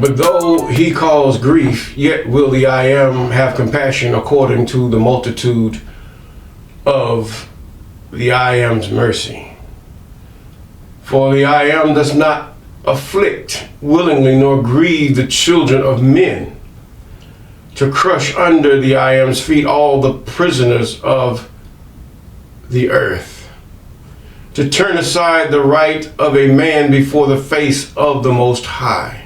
But though he calls grief, yet will the I am have compassion according to the multitude of the I am's mercy. For the I am does not afflict willingly nor grieve the children of men, to crush under the I am's feet all the prisoners of the earth, to turn aside the right of a man before the face of the Most High,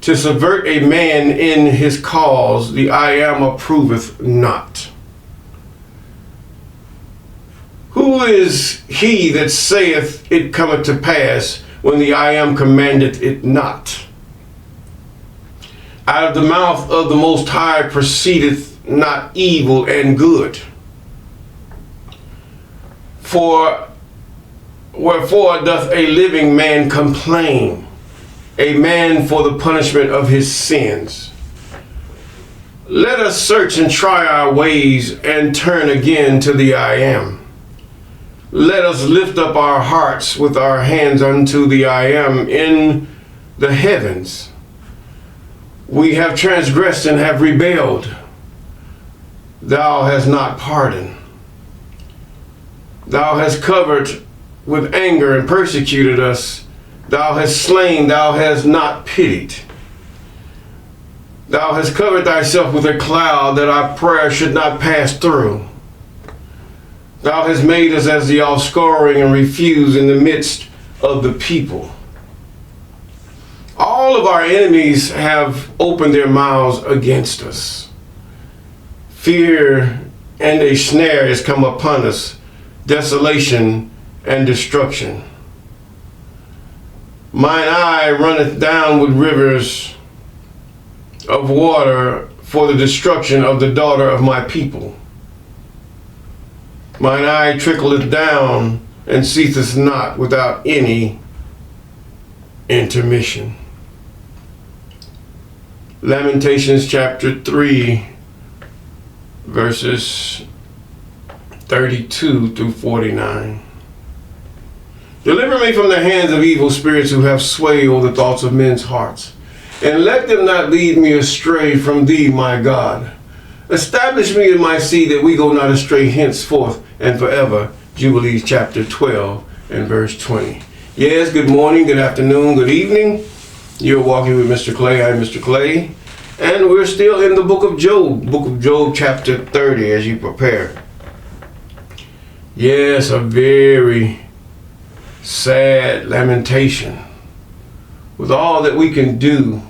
to subvert a man in his cause, the I am approveth not. Who is he that saith it cometh to pass, when the I am commandeth it not? Out of the mouth of the Most High proceedeth not evil and good. For wherefore doth a living man complain, a man for the punishment of his sins? Let us search and try our ways, and turn again to the I am. Let us lift up our hearts with our hands unto the I am in the heavens. We have transgressed and have rebelled. Thou hast not pardoned. Thou hast covered with anger and persecuted us. Thou hast slain, thou hast not pitied. Thou hast covered thyself with a cloud, that our prayer should not pass through. Thou hast made us as the offscouring and refuse in the midst of the people. All of our enemies have opened their mouths against us. Fear and a snare has come upon us, desolation and destruction. Mine eye runneth down with rivers of water for the destruction of the daughter of my people. Mine eye trickleth down and ceaseth not without any intermission. Lamentations chapter 3, verses 32 through 49. Deliver me from the hands of evil spirits who have sway over the thoughts of men's hearts, and let them not lead me astray from thee, my God. Establish me in my seed, that we go not astray henceforth and forever. Jubilees chapter 12 and verse 20. Yes, good morning, good afternoon, good evening. You're walking with Mr. Clay. I'm Mr. Clay. And we're still in the book of Job chapter 30 as you prepare. Yes, a very sad lamentation. With all that we can do,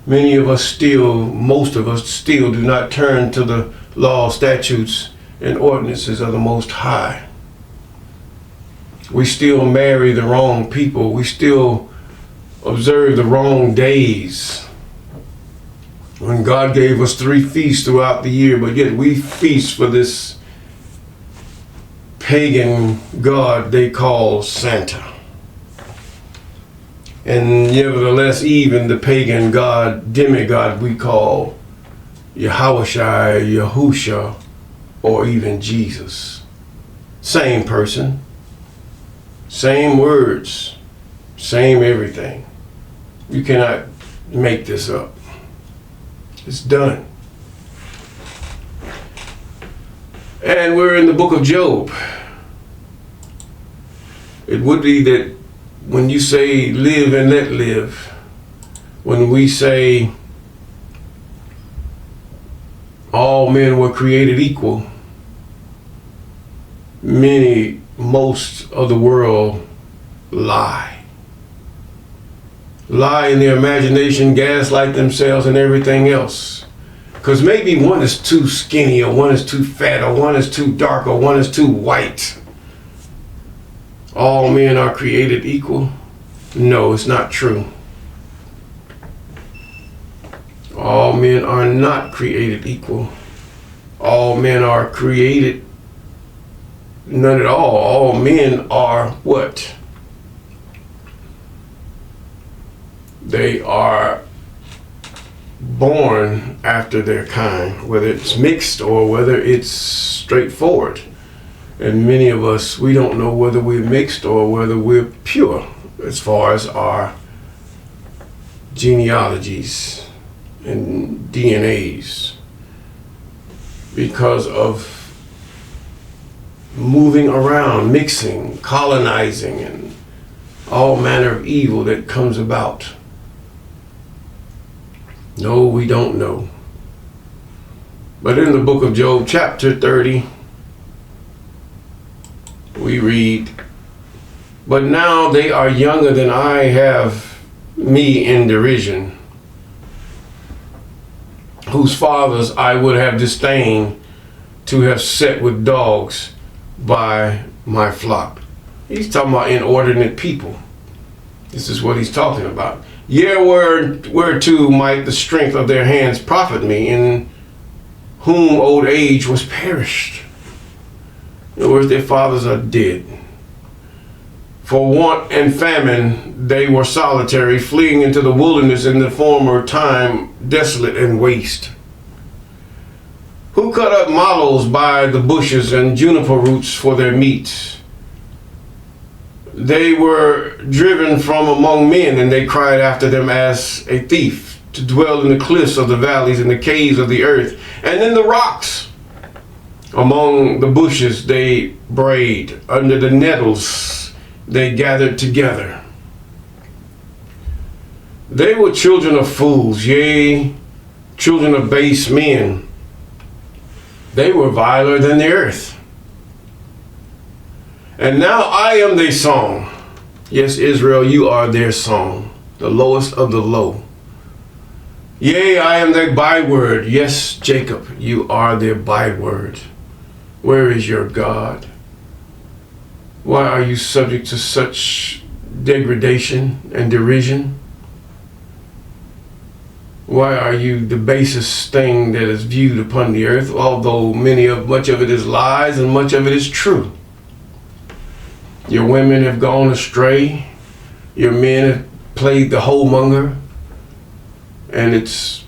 most of us still do not turn to the law, statutes, and ordinances of the Most High. We still marry the wrong people. We still observe the wrong days. When God gave us 3 feasts throughout the year, but yet we feast for this pagan god they call Santa. And nevertheless, even the pagan god, demigod we call Yahushai, Yahusha, or even Jesus. Same person, same words, same everything. You cannot make this up. It's done. And we're in the book of Job. It would be that when you say live and let live, when we say all men were created equal, most of the world lie in their imagination, gaslight themselves and everything else. Because maybe one is too skinny, or one is too fat, or one is too dark, or one is too white. All men are created equal? No, it's not true. All men are not created equal. All men are created none at all. All men are what? They are born after their kind, whether it's mixed or whether it's straightforward. And many of us, we don't know whether we're mixed or whether we're pure as far as our genealogies and DNAs because of moving around, mixing, colonizing, and all manner of evil that comes about. No, we don't know. But in the book of Job, chapter 30, we read, "But now they are younger than I, have me in derision, whose fathers I would have disdained to have set with dogs by my flock." He's talking about inordinate people. This is what he's talking about. "Yea, whereto might the strength of their hands profit me, in whom old age was perished." In other words, their fathers are dead. "For want and famine they were solitary, fleeing into the wilderness in the former time, desolate and waste. Who cut up mallows by the bushes and juniper roots for their meat? They were driven from among men, and they cried after them as a thief, to dwell in the cliffs of the valleys, in the caves of the earth, and in the rocks. Among the bushes they brayed, under the nettles they gathered together. They were children of fools, yea, children of base men. They were viler than the earth. And now I am their song. Yes, Israel, you are their song, the lowest of the low. Yea, I am their byword. Yes, Jacob, you are their byword. Where is your God? Why are you subject to such degradation and derision? Why are you the basest thing that is viewed upon the earth, although much of it is lies and much of it is true? Your women have gone astray. Your men have played the homemonger. And it's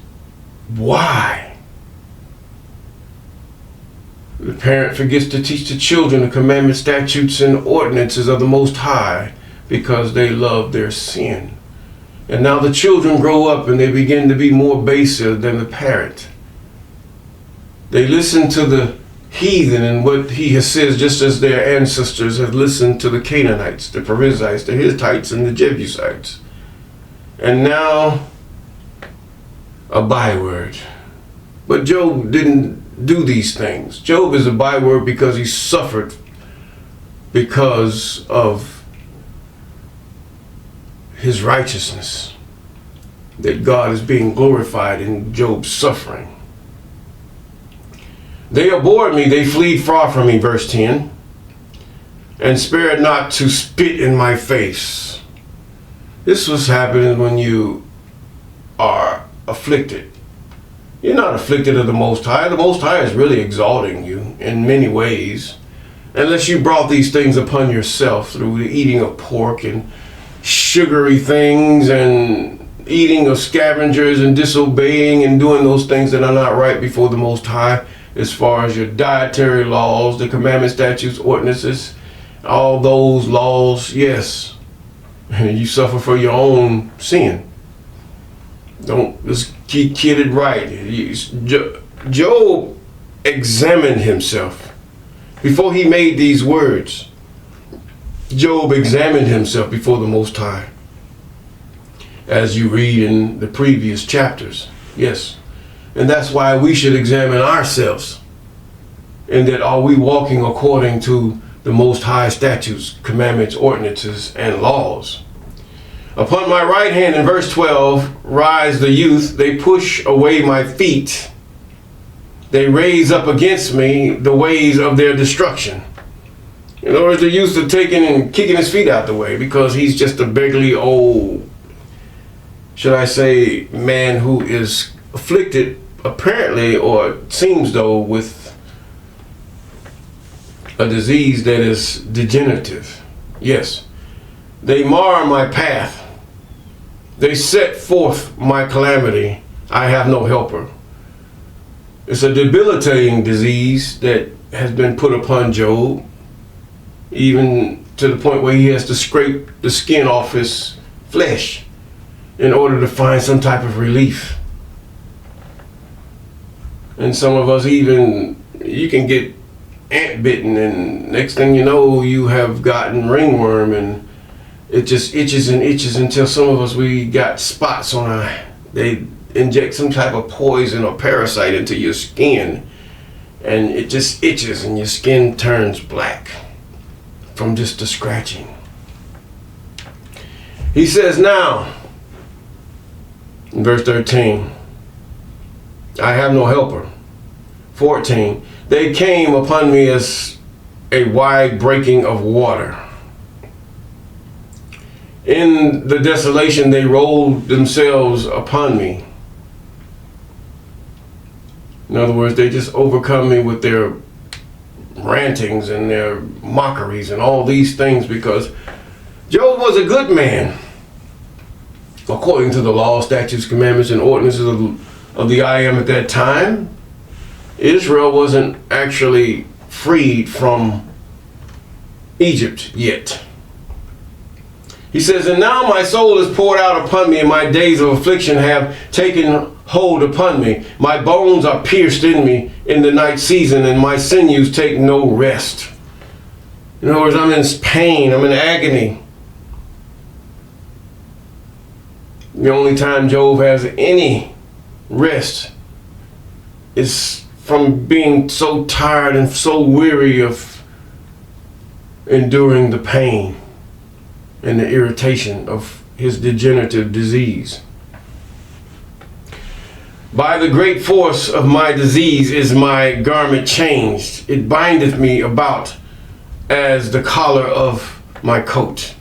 why? The parent forgets to teach the children the commandments, statutes, and ordinances of the Most High because they love their sin. And now the children grow up and they begin to be more baser than the parent. They listen to the heathen and what he has said, just as their ancestors have listened to the Canaanites, the Perizzites, the Hittites, and the Jebusites. And now a byword. But Job didn't do these things. Job is a byword because he suffered because of his righteousness, that God is being glorified in Job's suffering. They abhorred me, they fled far from me, verse 10, and spared not to spit in my face. This was happening when you are afflicted. You're not afflicted of the Most High. The Most High is really exalting you in many ways, unless you brought these things upon yourself through the eating of pork and sugary things and eating of scavengers and disobeying and doing those things that are not right before the Most High. As far as your dietary laws, the commandments, statutes, ordinances, all those laws, yes, you suffer for your own sin. Don't just get it right. Job examined himself before he made these words. Job examined himself before the Most High, as you read in the previous chapters. Yes. And that's why we should examine ourselves. And that are we walking according to the Most High statutes, commandments, ordinances, and laws? Upon my right hand, in verse 12, rise the youth. They push away my feet. They raise up against me the ways of their destruction. In other words, the youth are taking and kicking his feet out the way because he's just a beggarly old, should I say, man who is afflicted, apparently, or it seems though, with a disease that is degenerative. Yes. They mar my path. They set forth my calamity. I have no helper. It's a debilitating disease that has been put upon Job, even to the point where he has to scrape the skin off his flesh in order to find some type of relief. And some of us even, you can get ant bitten, and next thing you know, you have gotten ringworm, and it just itches and itches until some of us, we got spots on our, they inject some type of poison or parasite into your skin, and it just itches and your skin turns black from just the scratching. He says now, in verse 13, I have no helper. 14, they came upon me as a wide breaking of water. In the desolation, they rolled themselves upon me. In other words, they just overcome me with their rantings and their mockeries and all these things, because Job was a good man, according to the law, statutes, commandments, and ordinances of the I Am at that time. Israel wasn't actually freed from Egypt yet. He says, and now my soul is poured out upon me, and my days of affliction have taken hold upon me. My bones are pierced in me in the night season, and my sinews take no rest. In other words, I'm in pain, I'm in agony. The only time Job has any rest is from being so tired and so weary of enduring the pain and the irritation of his degenerative disease. By the great force of my disease is my garment changed. It bindeth me about as the collar of my coat.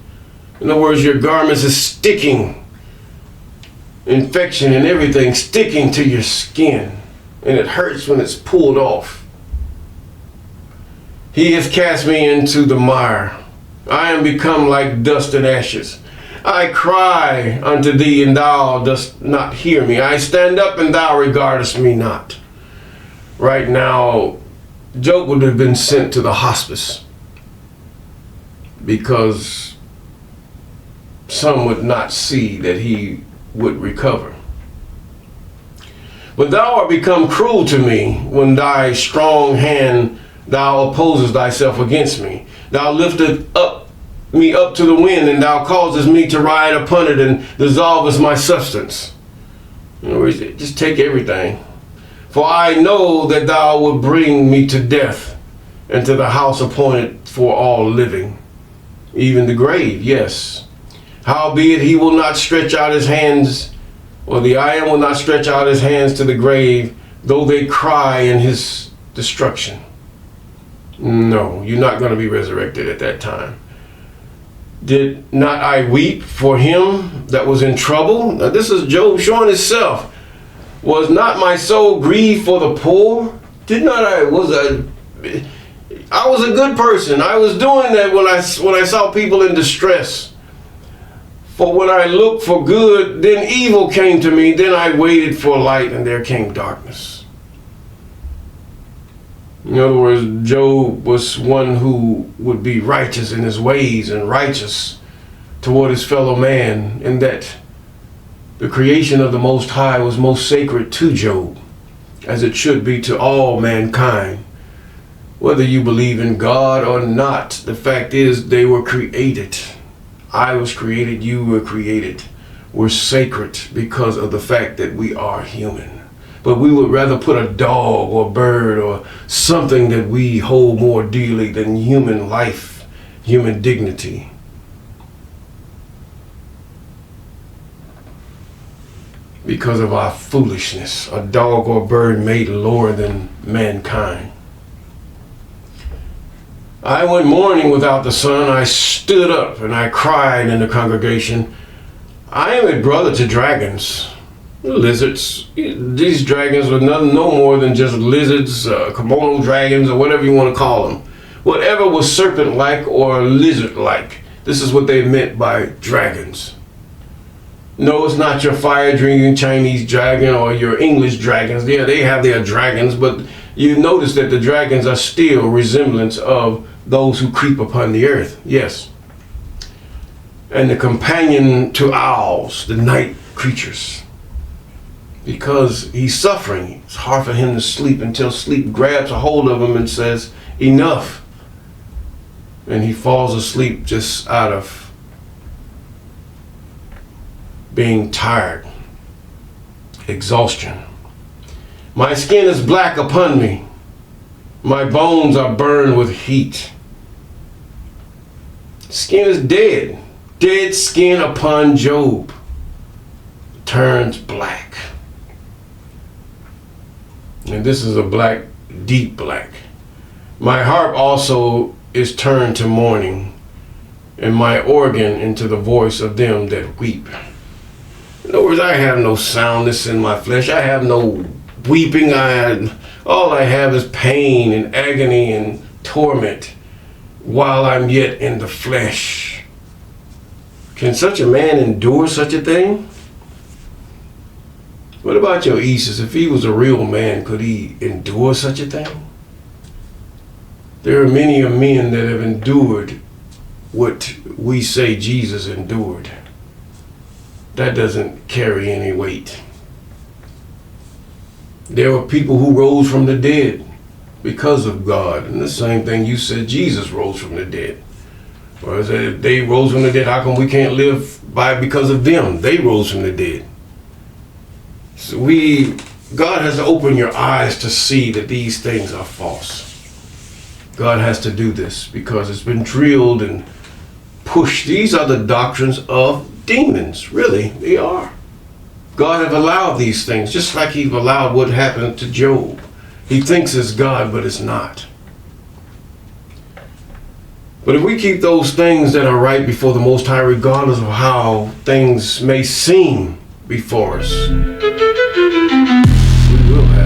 In other words, your garments is sticking, infection and everything sticking to your skin, and it hurts when it's pulled off. He has cast me into the mire. I am become like dust and ashes. I cry unto thee, and thou dost not hear me. I stand up, and thou regardest me not. Right now, Job would have been sent to the hospice, because some would not see that he would recover. But thou art become cruel to me, when thy strong hand thou opposest thyself against me. Thou liftest me up to the wind, and thou causest me to ride upon it, and dissolvest my substance. In other words, just take everything. For I know that thou wilt bring me to death, and to the house appointed for all living, even the grave, yes. Howbeit he will not stretch out his hands, or the I Am will not stretch out his hands to the grave, though they cry in his destruction. No, you're not going to be resurrected at that time. Did not I weep for him that was in trouble? Now this is Job showing himself. Was not my soul grieved for the poor? Did not I was a good person. I was doing that when I saw people in distress. For when I looked for good, then evil came to me. Then I waited for light, and there came darkness. In other words, Job was one who would be righteous in his ways and righteous toward his fellow man, and that the creation of the Most High was most sacred to Job, as it should be to all mankind. Whether you believe in God or not, the fact is they were created. I was created, you were created. We're sacred because of the fact that we are human. But we would rather put a dog or bird or something that we hold more dearly than human life, human dignity. Because of our foolishness, a dog or bird made lower than mankind. I went mourning without the sun. I stood up and I cried in the congregation. I am a brother to dragons, lizards. These dragons were no more than just lizards, Komodo dragons, or whatever you want to call them. Whatever was serpent-like or lizard-like. This is what they meant by dragons. No, it's not your fire-drinking Chinese dragon or your English dragons. Yeah, they have their dragons, but you notice that the dragons are still resemblance of those who creep upon the earth. Yes. And the companion to owls, the night creatures. Because he's suffering, it's hard for him to sleep until sleep grabs a hold of him and says, enough. And he falls asleep just out of being tired, exhaustion. My skin is black upon me. My bones are burned with heat. Skin is dead. Dead skin upon Job turns black. And this is a black, deep black. My harp also is turned to mourning, and my organ into the voice of them that weep. In other words, I have no soundness in my flesh. I have no weeping. All I have is pain and agony and torment while I'm yet in the flesh. Can such a man endure such a thing? What about your Isis? If he was a real man, could he endure such a thing? There are many men that have endured what we say Jesus endured. That doesn't carry any weight. There were people who rose from the dead because of God. And the same thing you said, Jesus rose from the dead. Or is that if they rose from the dead, how come we can't live because of them? They rose from the dead. So God has to open your eyes to see that these things are false. God has to do this because it's been drilled and pushed. These are the doctrines of demons, really, they are. God have allowed these things, just like he allowed what happened to Job. He thinks it's God, but it's not. But if we keep those things that are right before the Most High, regardless of how things may seem before us, we will have